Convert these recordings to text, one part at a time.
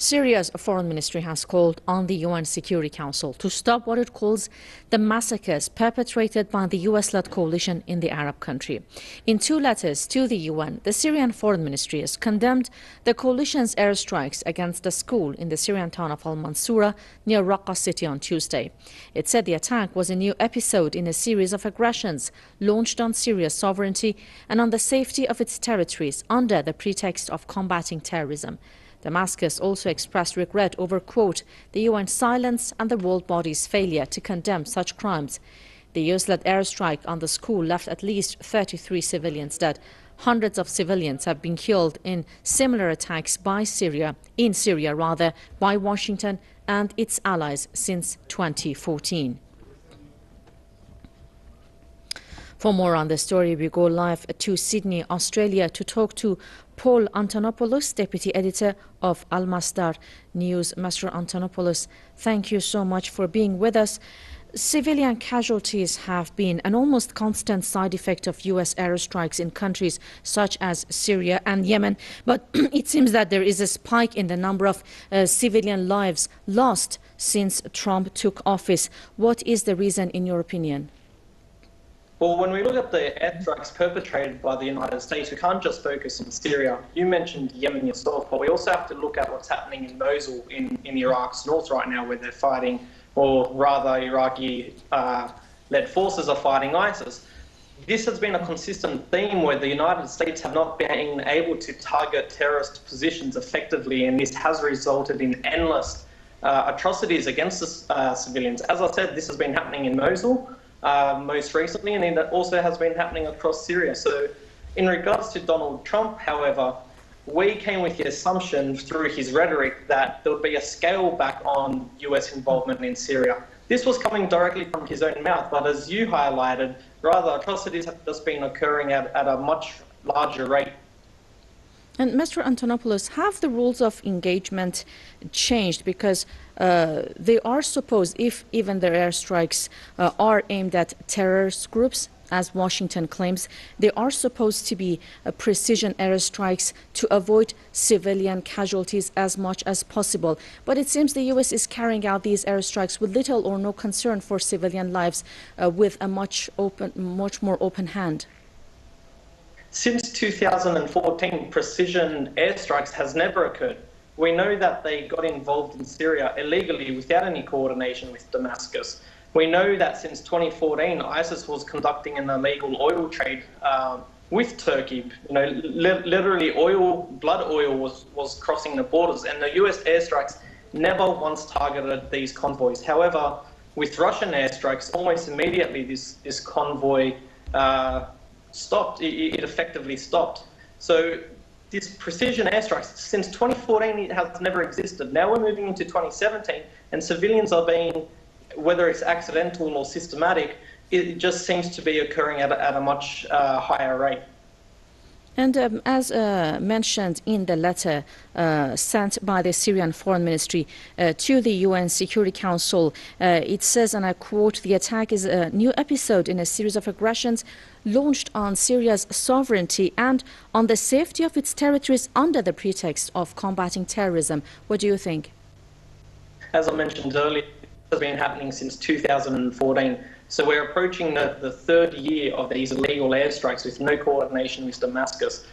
Syria's foreign ministry has called on the UN Security Council to stop what it calls the massacres perpetrated by the US-led coalition in the Arab country. In two letters to the UN, the Syrian foreign ministry has condemned the coalition's airstrikes against a school in the Syrian town of al-Mansourah near Raqqah city on Tuesday. It said the attack was a new episode in a series of aggressions launched on Syria's sovereignty and on the safety of its territories under the pretext of combating terrorism. Damascus also expressed regret over, quote, the UN silence and the world body's failure to condemn such crimes. The US-led airstrike on the school left at least 33 civilians dead. Hundreds of civilians have been killed in similar attacks by Syria, by Washington and its allies since 2014. For more on the story, we go live to Sydney, Australia, to talk to Paul Antonopoulos, Deputy Editor of Al-Masdar News. Mr. Antonopoulos, thank you so much for being with us. Civilian casualties have been an almost constant side effect of US airstrikes in countries such as Syria and Yemen, but it seems that there is a spike in the number of civilian lives lost since Trump took office. What is the reason, in your opinion? Well, when we look at the airstrikes perpetrated by the United States, we can't just focus on Syria. You mentioned Yemen yourself, but we also have to look at what's happening in Mosul in Iraq's north right now, where they're fighting, or rather Iraqi-led forces are fighting ISIS. This has been a consistent theme where the United States have not been able to target terrorist positions effectively, and this has resulted in endless atrocities against the civilians. As I said, this has been happening in Mosul most recently, and it also has been happening across Syria. So in regards to Donald Trump, however, we came with the assumption through his rhetoric that there would be a scale back on US involvement in Syria. This was coming directly from his own mouth, but as you highlighted, rather atrocities have just been occurring at a much larger rate. And Mr. Antonopoulos, have the rules of engagement changed? Because they are supposed, if even their airstrikes are aimed at terrorist groups, as Washington claims, they are supposed to be precision airstrikes to avoid civilian casualties as much as possible. But it seems the US is carrying out these airstrikes with little or no concern for civilian lives, with a much more open hand. Since 2014, precision airstrikes has never occurred. We know that they got involved in Syria illegally without any coordination with Damascus. We know that since 2014, ISIS was conducting an illegal oil trade with Turkey. You know, literally blood oil was crossing the borders, and the US airstrikes never once targeted these convoys. However, with Russian airstrikes, almost immediately this convoy stopped. It effectively stopped. So this precision airstrikes, since 2014, it has never existed. Now we're moving into 2017, and civilians are being, whether it's accidental or systematic, it just seems to be occurring at a much higher rate. And as mentioned in the letter sent by the Syrian Foreign Ministry to the UN Security Council, it says, and I quote, the attack is a new episode in a series of aggressions launched on Syria's sovereignty and on the safety of its territories under the pretext of combating terrorism. What do you think? As I mentioned earlier, it has been happening since 2014. So we're approaching the third year of these illegal airstrikes with no coordination with Damascus.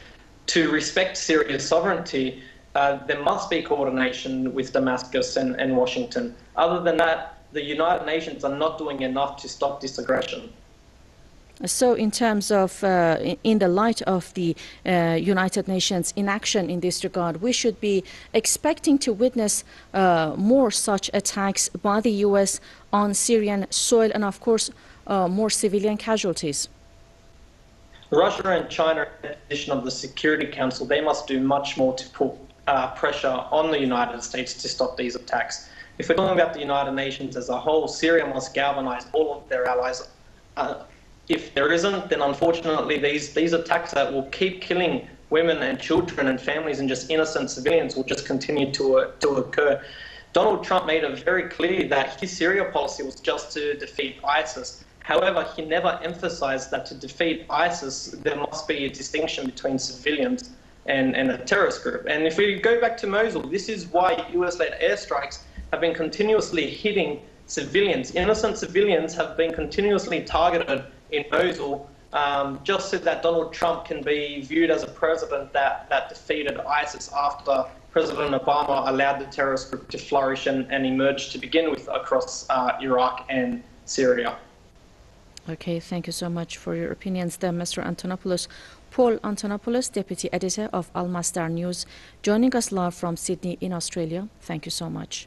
To respect Syria's sovereignty, there must be coordination with Damascus and Washington. Other than that, the United Nations are not doing enough to stop this aggression. So in terms of, in the light of the United Nations inaction in this regard, we should be expecting to witness more such attacks by the US on Syrian soil and, of course, more civilian casualties. Russia and China, in addition of the Security Council, they must do much more to put pressure on the United States to stop these attacks. If we're talking about the United Nations as a whole, Syria must galvanize all of their allies. If there isn't, then unfortunately these attacks that will keep killing women and children and families and just innocent civilians will just continue to occur. Donald Trump made it very clear that his Syria policy was just to defeat ISIS. However, he never emphasized that to defeat ISIS, there must be a distinction between civilians and a terrorist group. And if we go back to Mosul, this is why US-led airstrikes have been continuously hitting civilians. Innocent civilians have been continuously targeted in Mosul, just so that Donald Trump can be viewed as a president that defeated ISIS after President Obama allowed the terrorist group to flourish and emerge to begin with across Iraq and Syria. Okay, thank you so much for your opinions there, Mr. Antonopoulos. Paul Antonopoulos, Deputy Editor of Al-Masdar News, joining us live from Sydney in Australia. Thank you so much.